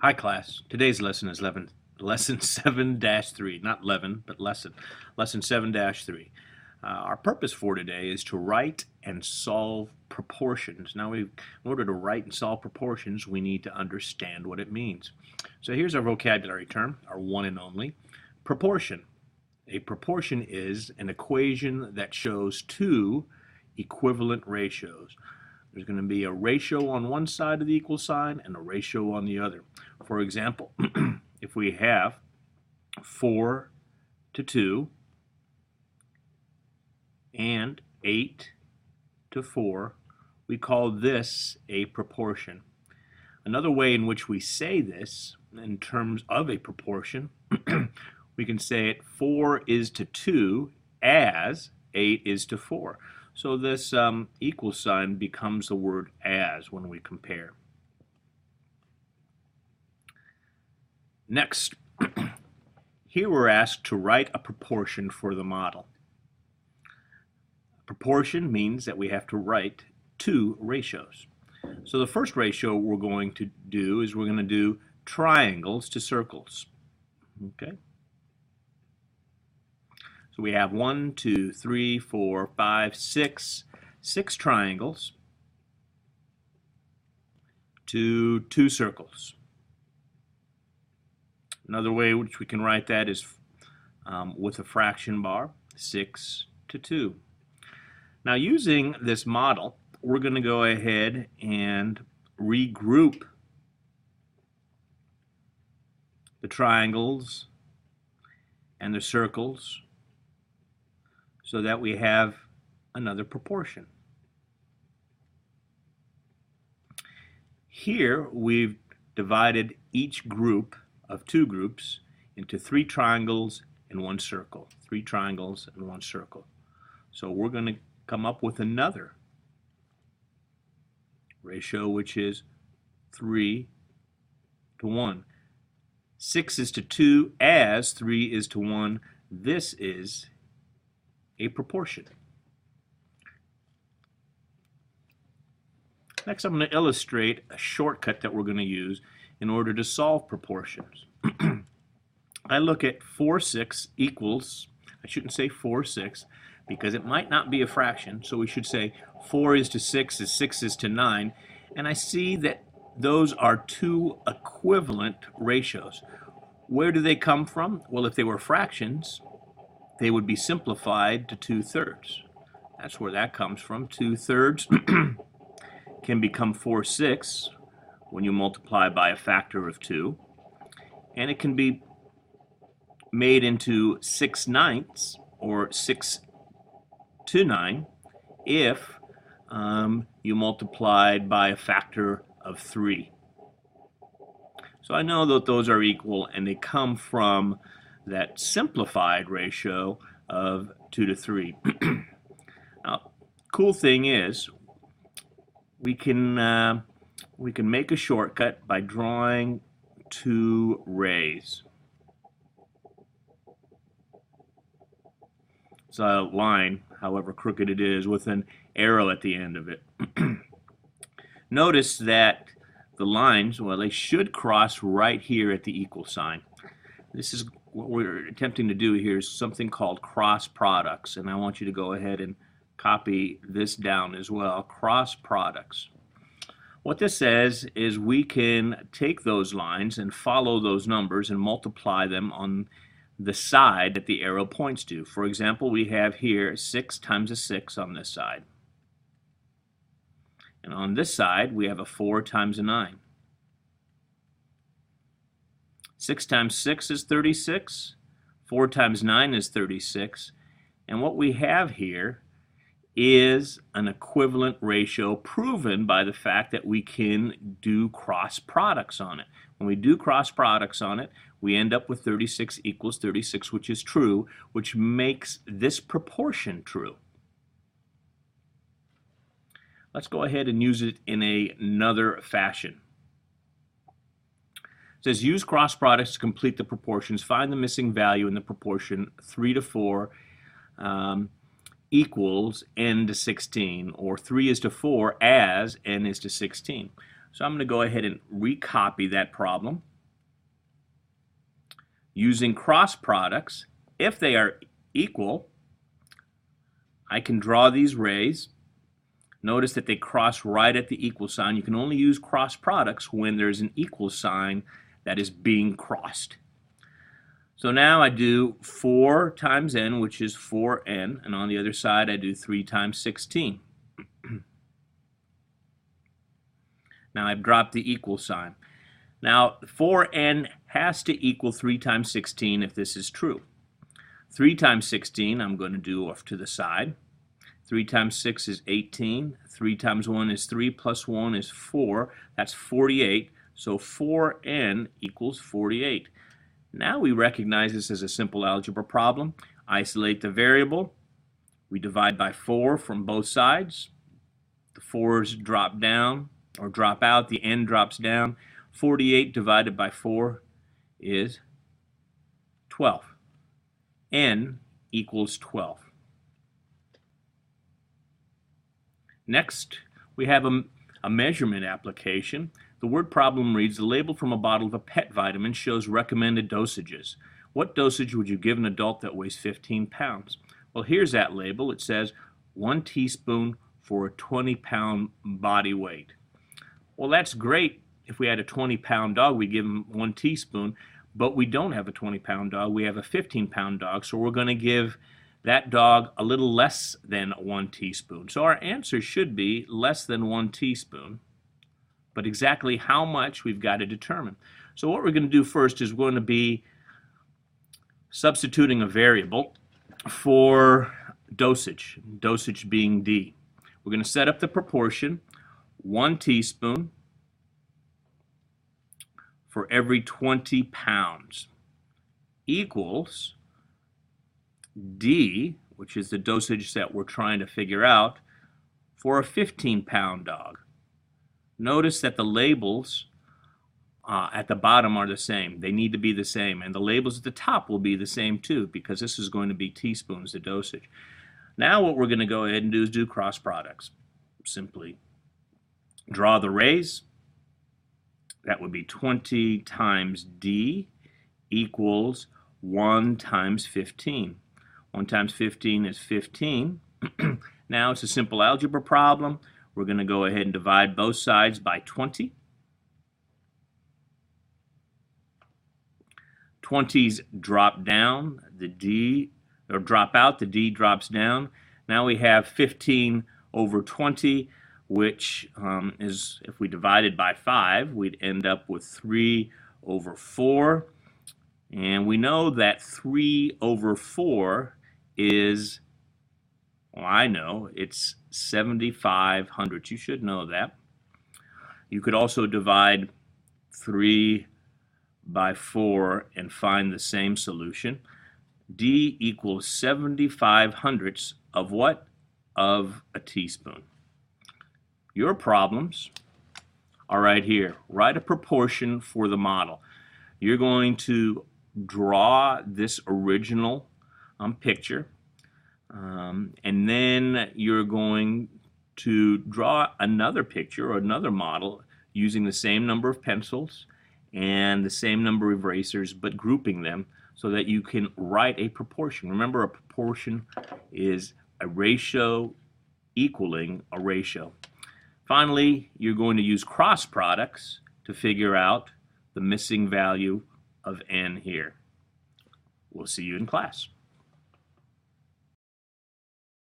Hi class, today's lesson is lesson 7-3, not 11, but lesson 7-3. Our purpose for today is to write and solve proportions. Now, in order to write and solve proportions, we need to understand what it means. So here's our vocabulary term, our one and only, proportion. A proportion is an equation that shows two equivalent ratios. There's going to be a ratio on one side of the equal sign and a ratio on the other. For example, if we have 4 to 2 and 8 to 4, we call this a proportion. Another way in which we say this in terms of a proportion, we can say it 4 is to 2 as 8 is to 4. So this equal sign becomes the word as when we compare. Next, here we're asked to write a proportion for the model. Proportion means that we have to write two ratios. So the first ratio we're going to do is we're going to do triangles to circles. Okay? So we have 1, 2, 3, 4, 5, 6 triangles to 2 circles. Another way which we can write that is with a fraction bar, 6 to 2. Now, using this model, we're going to go ahead and regroup the triangles and the circles so that we have another proportion. Here we've divided each group of 2 groups into 3 triangles and 1 circle. 3 triangles and 1 circle. So we're going to come up with another ratio, which is 3 to 1. 6 is to 2 as 3 is to 1. This is a proportion. Next, I'm going to illustrate a shortcut that we're going to use in order to solve proportions. I look at 4 6 equals, I shouldn't say 4 6 because it might not be a fraction, so we should say 4 is to 6 is 6 is to 9, and I see that those are two equivalent ratios. Where do they come from? Well, if they were fractions, they would be simplified to 2/3. That's where that comes from. 2/3 can become 4 6 when you multiply by a factor of 2, and it can be made into 6/9 or 6 to 9 if you multiplied by a factor of 3. So I know that those are equal and they come from that simplified ratio of 2 to 3. Now, cool thing is we can make a shortcut by drawing 2 rays. It's a line, however crooked it is, with an arrow at the end of it. Notice that the lines, well, they should cross right here at the equal sign. This is what we're attempting to do here is something called cross products, and I want you to go ahead and copy this down as well. Cross products. What this says is we can take those lines and follow those numbers and multiply them on the side that the arrow points to. For example, we have here 6 times a 6 on this side. And on this side, we have a 4 times a 9. 6 times 6 is 36. 4 times 9 is 36. And what we have here is an equivalent ratio proven by the fact that we can do cross products on it. When we do cross products on it, we end up with 36 equals 36, which is true, which makes this proportion true. Let's go ahead and use it in another fashion. It says use cross products to complete the proportions. Find the missing value in the proportion 3 to 4 equals n to 16, or 3 is to 4 as n is to 16. So I'm going to go ahead and recopy that problem. Using cross products, if they are equal, I can draw these rays. Notice that they cross right at the equal sign. You can only use cross products when there's an equal sign that is being crossed. So now I do 4 times n, which is 4n, and on the other side I do 3 times 16. Now I've dropped the equal sign. Now 4n has to equal 3 times 16 if this is true. 3 times 16 I'm going to do off to the side. 3 times 6 is 18. 3 times 1 is 3, plus 1 is 4. That's 48. So 4n equals 48. Now we recognize this as a simple algebra problem. Isolate the variable. We divide by 4 from both sides. The 4's drop down or drop out. The n drops down. 48 divided by 4 is 12. N equals 12. Next, we have a measurement application. The word problem reads, the label from a bottle of a pet vitamin shows recommended dosages. What dosage would you give an adult that weighs 15 pounds? Well, here's that label. It says 1 teaspoon for a 20-pound body weight. Well, that's great. If we had a 20-pound dog, we'd give him 1 teaspoon, but we don't have a 20-pound dog. We have a 15-pound dog, so we're going to give that dog a little less than 1 teaspoon. So our answer should be less than 1 teaspoon, but exactly how much we've got to determine. So what we're going to do first is we're going to be substituting a variable for dosage being D. We're going to set up the proportion 1 teaspoon for every 20 pounds equals D, which is the dosage that we're trying to figure out, for a 15-pound dog. Notice that the labels at the bottom are the same. They need to be the same, and the labels at the top will be the same too, because this is going to be teaspoons, the dosage. Now what we're going to go ahead and do is do cross products. Simply draw the rays. That would be 20 times D equals 1 times 15. 1 times 15 is 15. Now it's a simple algebra problem. We're going to go ahead and divide both sides by 20. 20s drop down, the D, or drop out, the D drops down. Now we have 15 over 20, which is, if we divided by 5, we'd end up with 3 over 4. And we know that 3 over 4 is, well, I know, it's 75 hundredths. You should know that. You could also divide 3 by 4 and find the same solution. D equals 75 hundredths of what? Of a teaspoon. Your problems are right here. Write a proportion for the model. You're going to draw this original picture, and then you're going to draw another picture or another model using the same number of pencils and the same number of erasers, but grouping them so that you can write a proportion. Remember, a proportion is a ratio equaling a ratio. Finally, you're going to use cross products to figure out the missing value of n here. We'll see you in class.